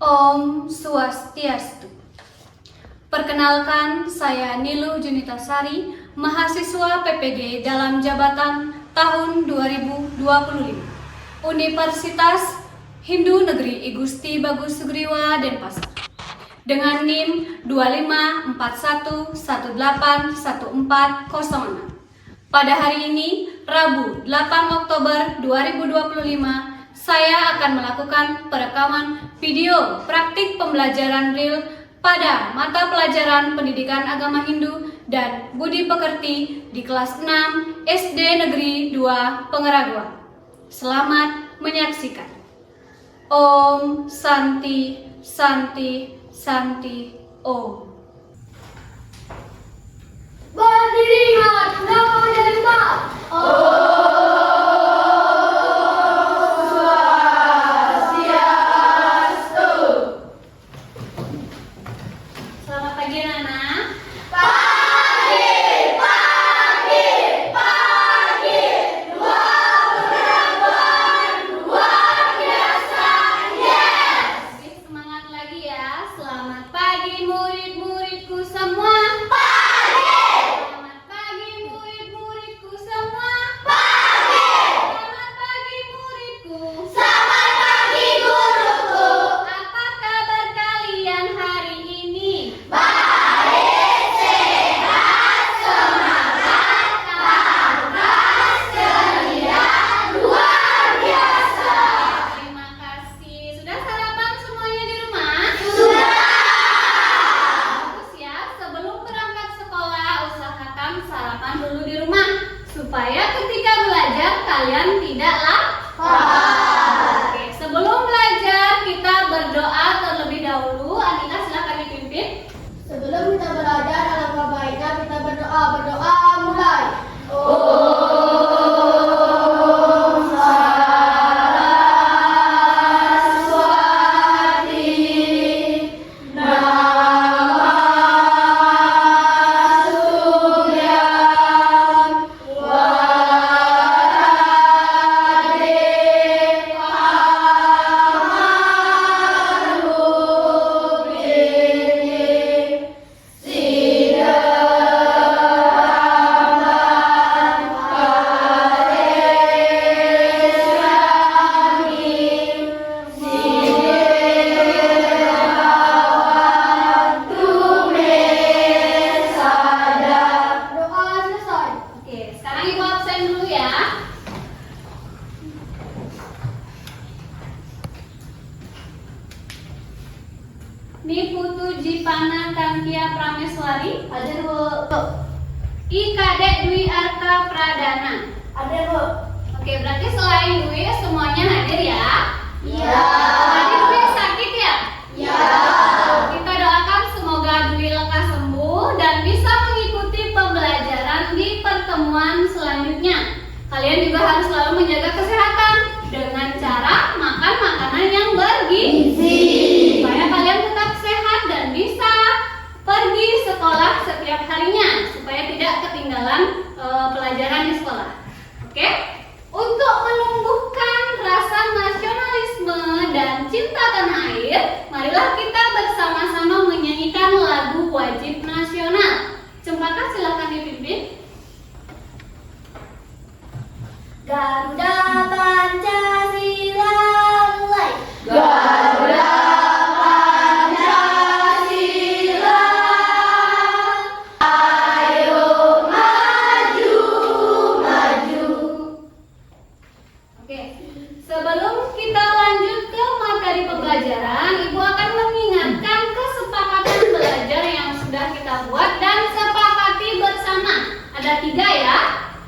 Om Swastiastu. Perkenalkan, saya Nilu Junitasari, mahasiswa PPG dalam jabatan tahun 2025, Universitas Hindu Negeri I Gusti Bagus Sugriwa Denpasar, dengan NIM 2541818140. Pada hari ini, Rabu 8 Oktober 2025, saya akan melakukan perekaman video praktik pembelajaran real pada mata pelajaran Pendidikan Agama Hindu dan Budi Pekerti di kelas 6 SD Negeri 2 Pengeraguan. Selamat menyaksikan. Om Santi Santi Santi Om. Berdiri ingat, nama menjadi tak. Selamat pagi anak-anak. Semangat lagi ya. Selamat pagi murid-muridku semua. Selamat pagi murid-muridku semua. Selamat pagi muridku. Selamat pagi guruku. Apa kabar kalian hari ini? Baik, sehat, semangat, tangkas, ceria, luar biasa. Terima kasih. Sudah sarapan semuanya di rumah? Sudah. Bagus ya. Sebelum berangkat sekolah, usahakan sarapan dulu di rumah supaya ketika belajar kalian tidak lapar. Oke, sebelum belajar kita berdoa terlebih dahulu. Anita silakan dipimpin. Sebelum kita belajar, alangkah baiknya kita berdoa. Berdoa mulai. Doa selesai. Oke, sekarang ibu absen dulu ya. Ini Putu Jipana Kantia Prameswari, Hadir Bu. I Kadek Dwi Arka Pradana. Hadir Bu. Oke, berarti selain Dwi semuanya hadir ya? Iya. Tadi Dwi sakit ya? Iya. Kita doakan semoga Dwi lekas sembuh dan bisa mengikuti pembelajaran di pertemuan selanjutnya. Kalian juga harus selalu menjaga kesehatan dengan cara makan makanan yang bergizi supaya kalian tetap sehat dan bisa pergi sekolah setiap harinya supaya tidak ketinggalan pelajaran di sekolah. Oke? Untuk menumbuhkan rasa nasionalisme dan cinta tanah air, marilah kita bersama-sama menyanyikan lagu wajib nasional. Cempaka silakan dipimpin. Garuda Pancasila mulai. Garuda Pancasila, ayo maju, maju. Oke, sebelum kita lanjut ke materi pembelajaran, Ibu akan mengingatkan kesepakatan belajar yang sudah kita buat dan sepakati bersama. Ada 3 ya.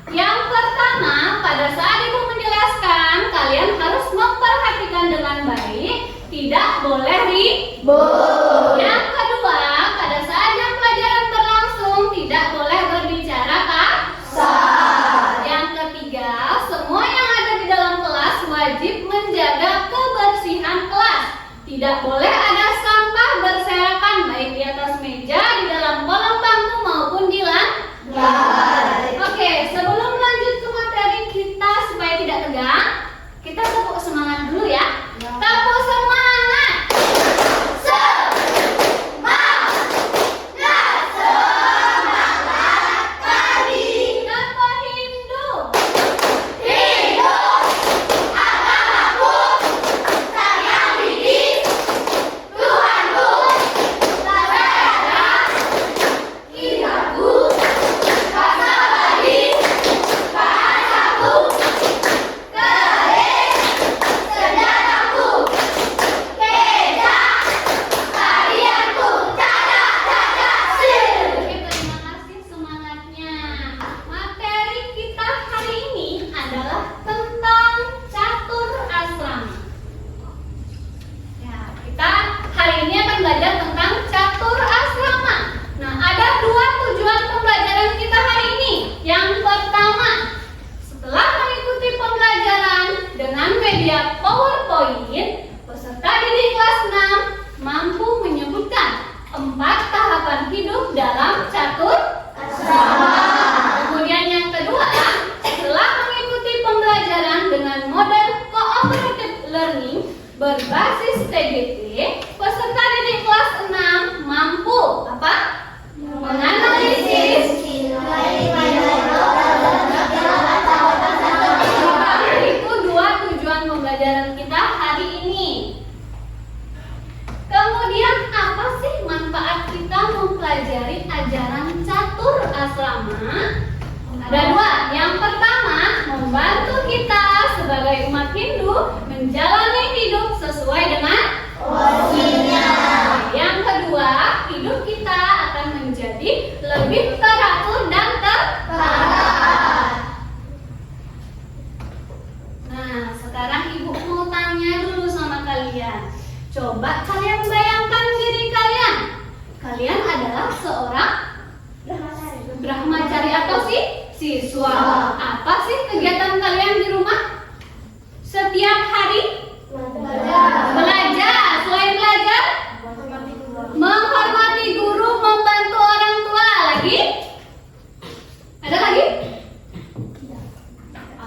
Yang pertama, pada saat Ibu menjelaskan, kalian harus memperhatikan dengan baik, tidak boleh ribut. Yang kedua, pada saat jam pelajaran berlangsung, tidak boleh berbicara kasar. Yang ketiga, semua yang ada di dalam kelas wajib menjaga kebersihan kelas. Tidak boleh ada sampah berserakan baik di atas meja, di dalam kolong bangku maupun di lantai. Oke, sebelum lanjut ke materi kita supaya tidak tegang, kita tepuk semangat dulu ya. Tepuk semangat. berbasis TGT, peserta didik kelas 6 mampu apa? Menganalisis itu dua tujuan pembelajaran kita hari ini. Kemudian apa sih manfaat kita mempelajari ajaran catur asrama? Ada dua. Yang pertama, membantu kita sebagai umat Hindu menjalani hidup sesuai dengan porsinya. Yang kedua, hidup kita akan menjadi lebih teratur dan terarah. Nah, sekarang ibu mau tanya dulu sama kalian. Coba kalian bayangkan diri kalian. Kalian adalah seorang brahmacari atau siswa. Apa sih kegiatan kalian di rumah? Setiap hari belajar. Selain belajar, menghormati guru, membantu orang tua. Lagi? Ada lagi?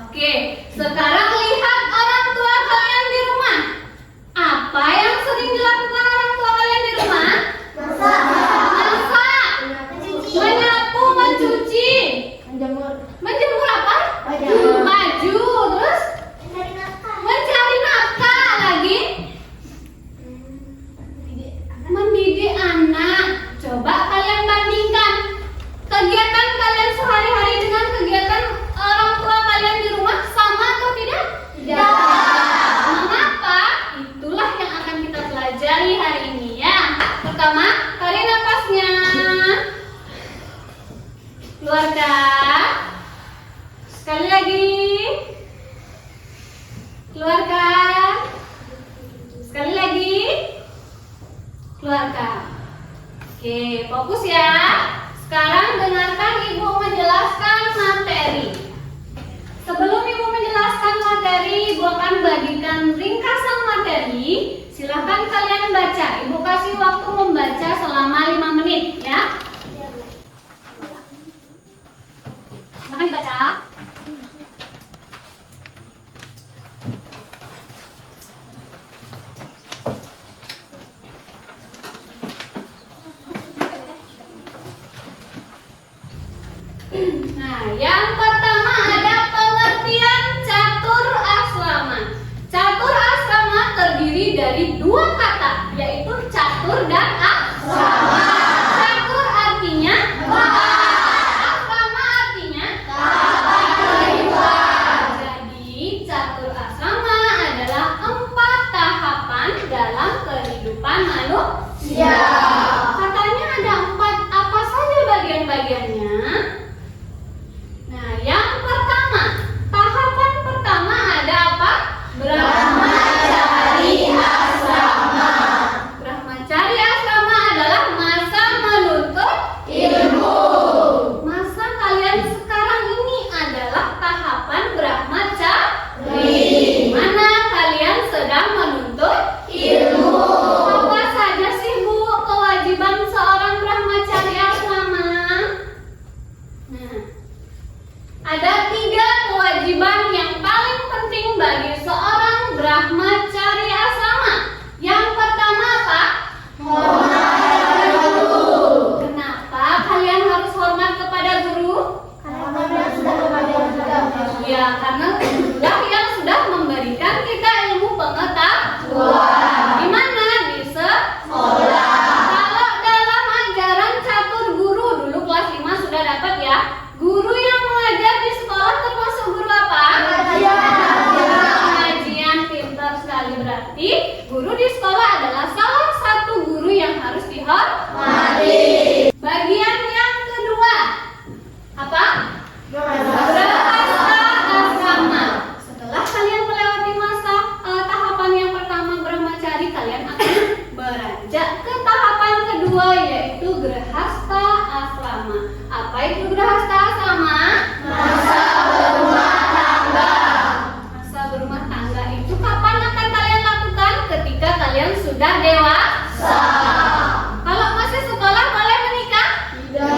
Oke, sekarang lihat orang tua kalian di rumah. Apa yang sering dilakukan orang tua kalian di rumah? Masak, menyapu, mencuci, menjemur apa? Baju, terus mencari nafkah. Lagi? Mendidik anak. Coba kalian bandingkan kegiatan kalian sehari-hari dengan kegiatan orang tua kalian di rumah, sama atau tidak? Tidak. Mengapa? Itulah yang akan kita pelajari hari ini ya. Pertama, tarik nafasnya. Keluarkan. Sekali lagi. Keluarkan. Sekali lagi. Keluarkan. Oke, fokus ya. Sekarang dengarkan ibu menjelaskan materi. Sebelum ibu menjelaskan materi, ibu akan bagikan ringkasan materi. Silahkan kalian baca. Ibu kasih waktu membaca selama 5 menit ya. Silahkan dibaca. Nah, yang pertama ada pengertian catur asrama. Catur asrama terdiri dari dua kata, yaitu catur dan asrama. Catur artinya asrama artinya jadi catur asrama adalah 4 tahapan dalam kehidupan manusia. Katanya ada 4, apa saja bagian-bagiannya? Nah, yang pertama, tahapan pertama ada apa? Brahmacari asrama. Brahmacari asrama adalah masa menuntut ilmu. Masa kalian sekarang ini adalah tahapan brahmacari, di mana kalian sedang menuntut ilmu. Apa saja sih Bu kewajiban seorang brahmacari asrama? Nah, ada 3 kewajiban yang paling penting bagi seorang brahmacari asrama. Yang pertama apa? Hormat guru. Kenapa kalian harus hormat kepada guru? Ya, karena gurulah yang sudah memberikan kita ilmu pengetahuan. Di mana? Di sekolah. Kalau dalam ajaran catur guru dulu kelas 5 sudah dapat ya. Guru yang mengajar di sekolah termasuk guru apa? Pengajian. Pintar sekali. Berarti guru di sekolah adalah salah satu guru yang harus dihormati. Bagian yang kedua apa? Berhasta asrama. Setelah kalian melewati masa tahapan yang pertama brahmacari, kalian akan beranjak ke tahapan kedua, yaitu grahasta asrama. Apa itu grahasta asrama? Masa berumah tangga. Masa berumah tangga itu kapan akan kalian lakukan? Ketika kalian sudah dewasa. Kalau masih sekolah boleh menikah? Tidak.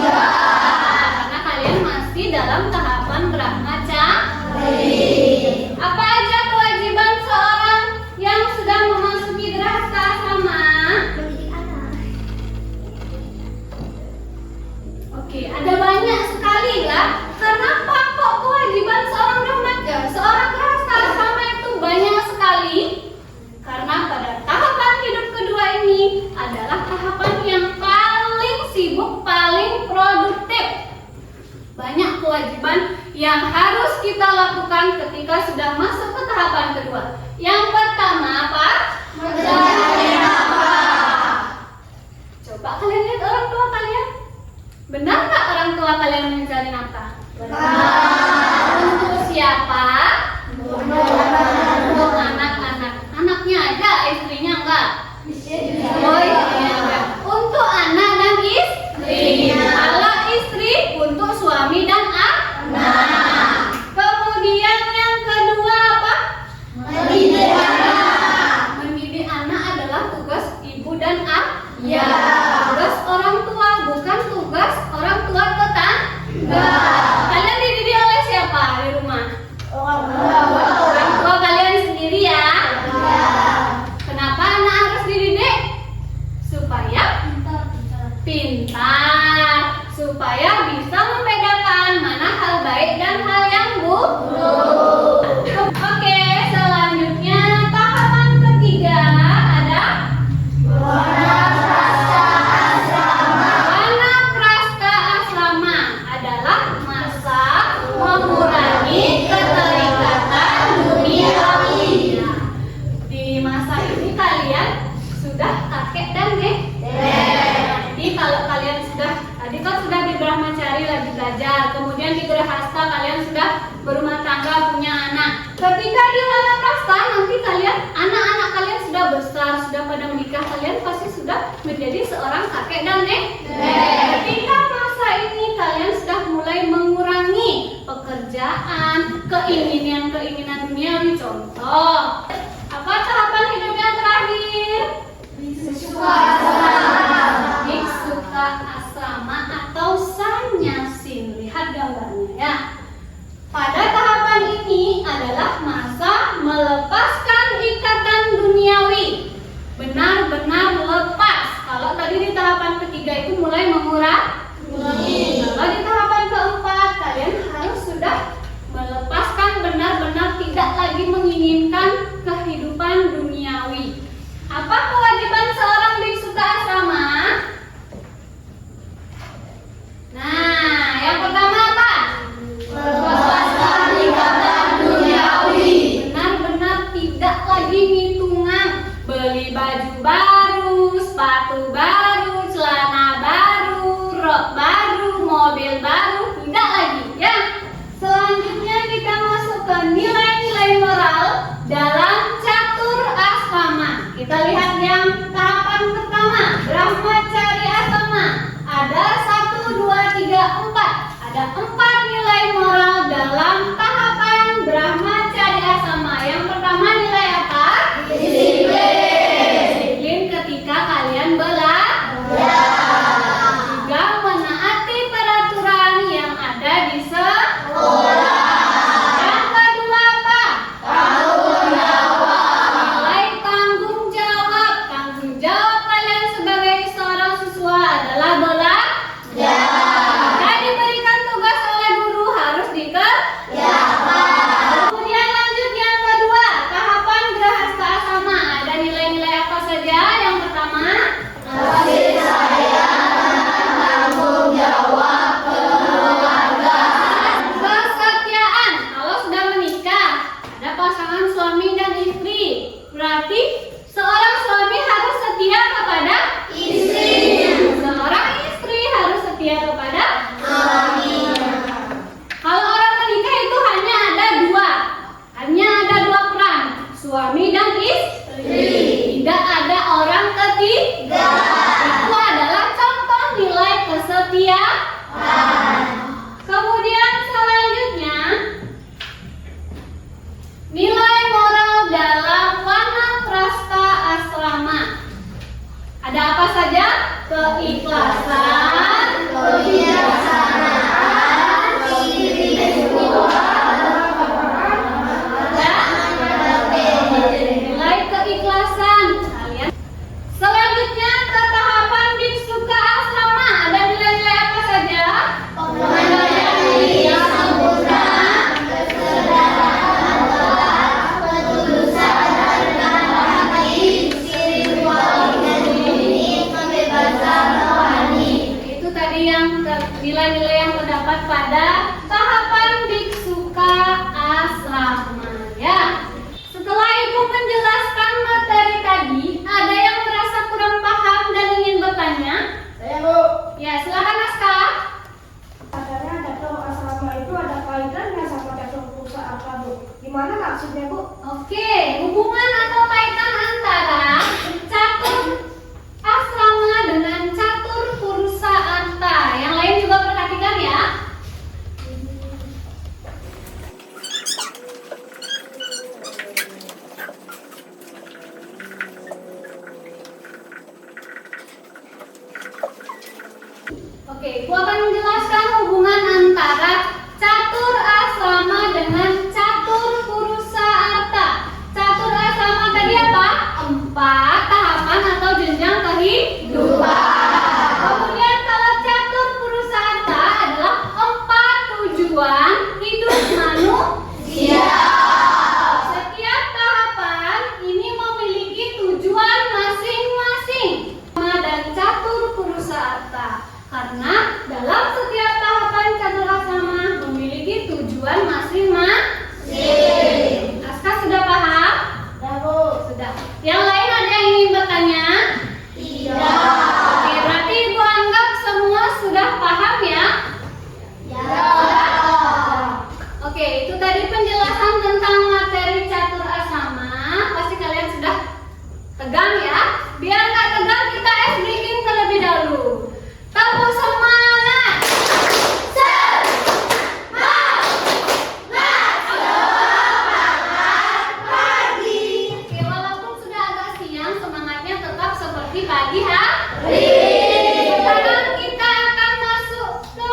Karena kalian masih dalam tahapan brahmacari. Apa aja kewajiban seorang yang sudah memasuki kedua. Yang pertama apa? Mencari nafkah. Coba kalian lihat orang tua kalian. Benar nggak orang tua kalian mencari nafkah? Benar. Untuk siapa? Untuk anak-anak. Anaknya aja, istrinya enggak? Oh iya. Untuk anak dan istri. Kalau istri untuk suami dan anak. Kemudian yang kedua apa? Mendidik anak. Mendidik anak adalah tugas ibu dan ayah. Tugas orang tua, bukan tugas orang tua tetangga. Kalian dididik oleh siapa di rumah? Orang tua kalian sendiri ya. Kenapa anak harus dididik? Supaya pintar, supaya bisa membedakan mana hal baik dan hal yang buruk. Oke, selanjutnya tahapan ketiga ada Wanaprastha Asrama adalah masa mengurangi keterikatan duniawi. Di masa ini kalian sudah kakek dan nenek. Nanti kalau kalian tadi kan sudah di Brahmacari lagi belajar, kemudian di Grahastha kalian sudah berumah tangga punya anak. Ketika di Wanaprastha nanti kalian anak-anak kalian sudah besar, sudah pada menikah, kalian pasti sudah menjadi seorang kakek dan nenek. Ketika masa ini kalian sudah mulai mengurangi pekerjaan, keinginan duniawi. Contoh, apa tahapan hidup yang terakhir? Biksuka asrama atau sanyasin. Lihat gambarnya ya. Pada tahapan ini adalah masa melepaskan ikatan duniawi. Benar-benar lepas. Kalau tadi di tahapan ketiga itu mulai mengurangi. Kalau di tahapan keempat kalian harus sudah melepaskan, benar-benar tidak lagi menginginkan kehidupan duniawi. Apa kewajiban seorang biksuka asrama? Nah, yang pertama apa? Melepaskan ikatan duniawi. Benar-benar tidak lagi ngitungan beli baju baru, sepatu baru, celana baru, rok baru, mobil baru, tidak lagi ya. Selanjutnya kita masuk ke nilai-nilai moral dalam catur asrama. Kita lihat yang tahapan pertama, Brahmacari asrama. Ada 1, 2, 3, 4. Ada 4 nilai moral dalam tahapan Brahmacari asrama. Yang pertama nilai apa? Disiplin ketika kalian belajar. Juga menaati peraturan yang ada di sekolah. Yang kedua apa? Tanggung jawab. Nilai tanggung jawab. Tanggung jawab kalian sebagai seorang siswa adalah belajar. Jika diberikan tugas oleh guru harus dikerjakan. Kemudian lanjut yang kedua, tahapan Grahastha asrama. Ada nilai-nilai apa saja? Yang pertama, Kasih sayang dan tanggung jawab keluarga. kesetiaan. Kalau sudah menikah, ada pasangan suami dan istri. Berarti seorang suami harus setia kepada Istrinya. seorang istri harus setia kepada Suaminya. Kalau orang menikah itu hanya ada dua peran, suami dan istri. Tidak ada orang ketiga. Itu adalah contoh nilai kesetiaan. Kemudian selanjutnya nilai moral dalam Wanaprastha Ya, silakan Aska. Katanya datum asrama itu ada kaitannya sama datum perusahaan kamu. Gimana maksudnya, Bu? Oke, hubungan atau kaitan antara catur asrama dengan catur purusa arta. Yang lain juga perhatikan ya. Oke, Ibu akan menjelaskan hubungan antara catur asrama dengan catur purusa arta. Catur asrama tadi apa? 4 tahapan atau jenjang kehidupan. Kemudian kalau catur purusa arta adalah 4 tujuan hidup manusia. Setiap tahapan ini memiliki tujuan masing-masing. Dan catur purusa arta. Karena dalam setiap tahapan catur asrama memiliki tujuan masing-masing. Aska sudah paham? Ya, Bu. Sudah. Yang lain ada yang ingin bertanya? Tidak. Oke, berarti Ibu anggap semua sudah paham ya? Ya. Oke, itu tadi penjelasan tentang materi catur asrama. Pasti kalian sudah tegang ya? Biar nggak tegang, kita ice breaking terlebih dahulu. Tepuk semangat! Oke, walaupun sudah agak siang, semangatnya tetap seperti pagi hari. Sekarang kita akan masuk ke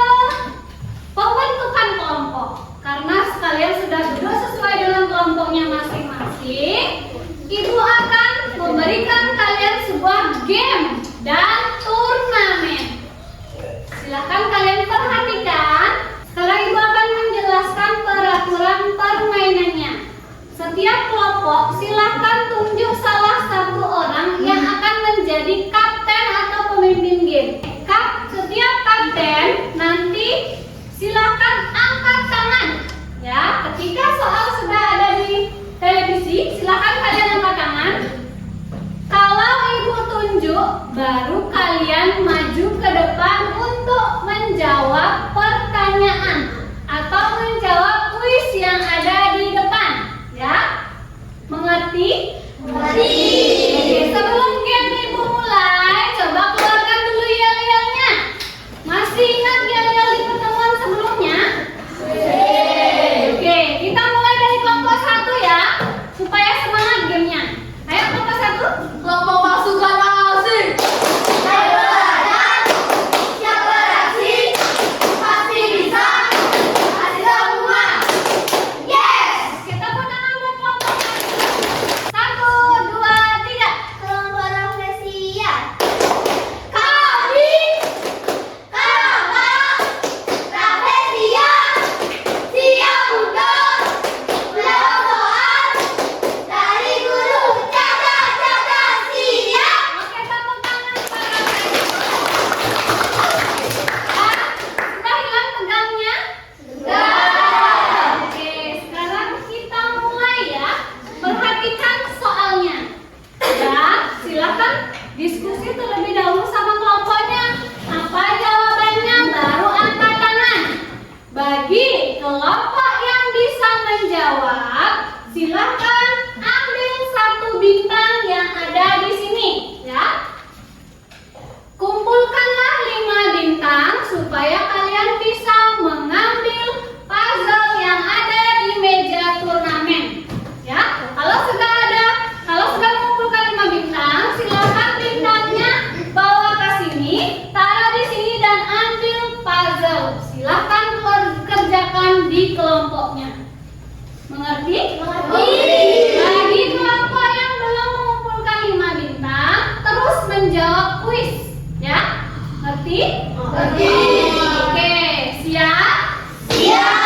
pembentukan kelompok. Karena sekalian sudah duduk sesuai dengan kelompoknya masing-masing, Ibu akan memberikan kalian sebuah game dan turnamen. Silahkan kalian perhatikan. Sekarang Ibu akan menjelaskan peraturan permainannya. Setiap kelompok silahkan tunjuk salah satu orang yang akan menjadi kapten atau pemimpin game. Setiap kapten nanti silahkan angkat tangan. Ya, ketika soal sudah ada di televisi, silahkan kalian angkat tangan. Kalau Ibu tunjuk, baru kalian maju ke depan untuk menjawab pertanyaan atau menjawab kuis yang ada di depan. Ya? Mengerti? Mengerti. Oke, sebelum game Ibu mulai, coba keluarkan dulu yel-yelnya. Masih ingat yel-yel di pertemuan sebelumnya? Oke, kita mulai dari kelompok 1 ya, supaya semangat gamenya. Ayo kelompok 1. Kelompok pasukan asing. Saya belajar, siap beraksi, pasti bisa, pasti semua. Yes. Kita tepuk tangan buat kelompok 1. 1, 2, 3. Kelompok Rafflesia. Kami kelompok Rafflesia siap untuk menjawab soal dari guru. Catat siap. Oke, tepuk tangan para sudah hilang tegangnya? Oke, sekarang kita mulai ya. Perhatikan soalnya. Ya, silakan diskusi terlebih dahulu sama kelompoknya. Apa jawabannya, baru angkat tangan. Bagi kelompok yang bisa menjawab, silakan ambil 1 bintang yang ada di sini, ya. Kumpulkanlah 5 bintang supaya kalian bisa mengambil puzzle yang ada di meja turnamen. Ya, kalau sudah mengumpulkan 5 bintang, silakan bintangnya bawa ke sini, taruh di sini dan ambil puzzle. Silakan kerjakan di kelompoknya. Mengerti? Bagi kelompok yang belum mengumpulkan 5 bintang, terus menjawab kuis, ya. Ngerti? Ngerti. Oke, siap? Siap.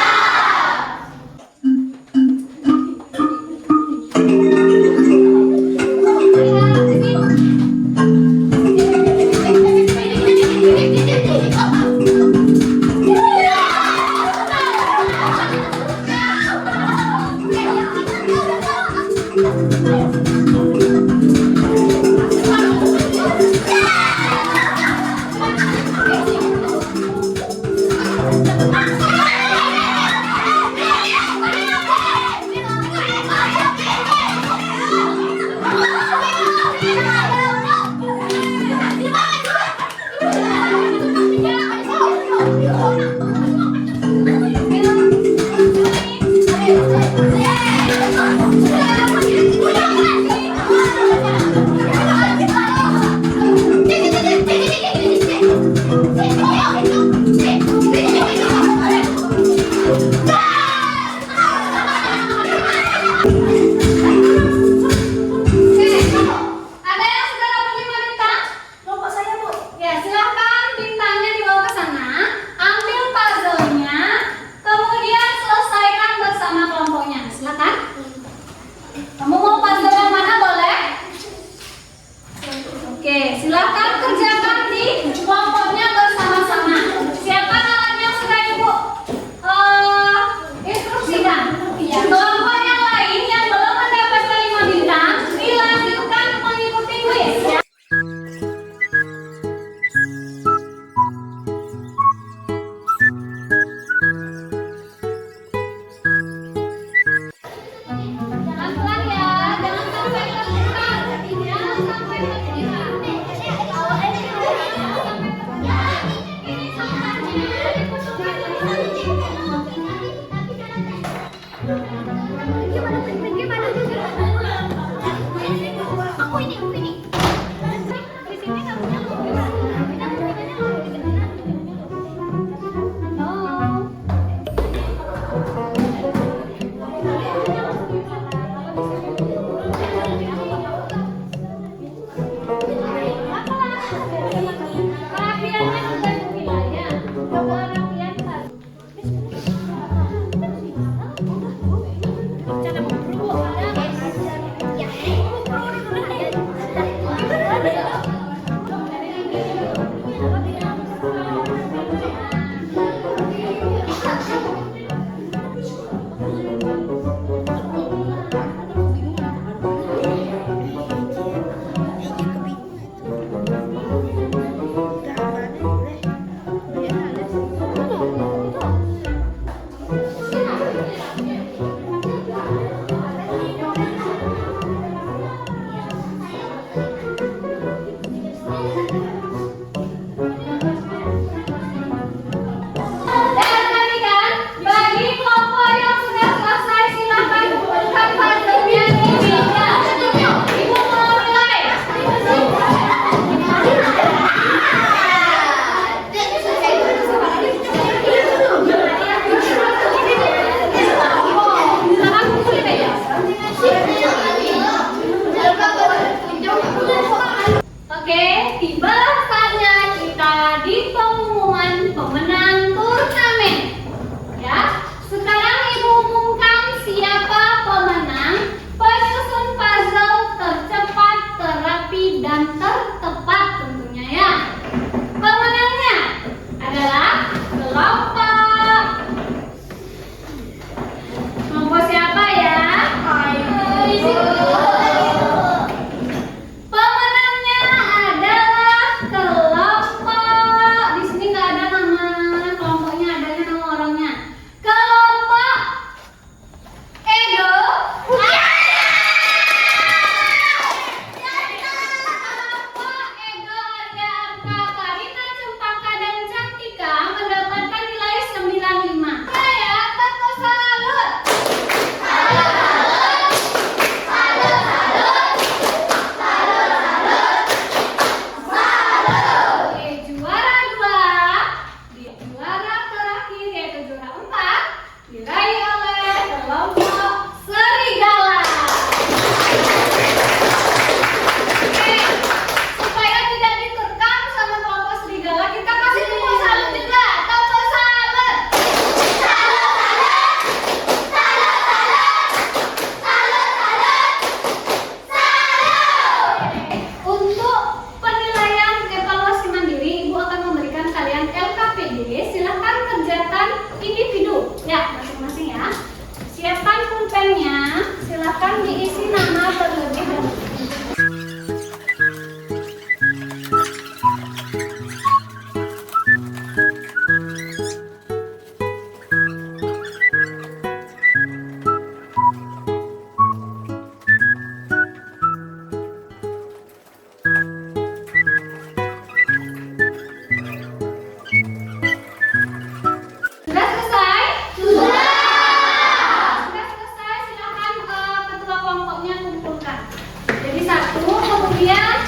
satu, kemudian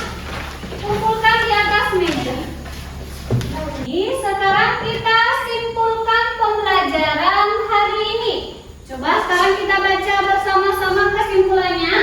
kumpulkan di atas meja. Sekarang kita simpulkan pembelajaran hari ini. Coba sekarang kita baca bersama-sama kesimpulannya.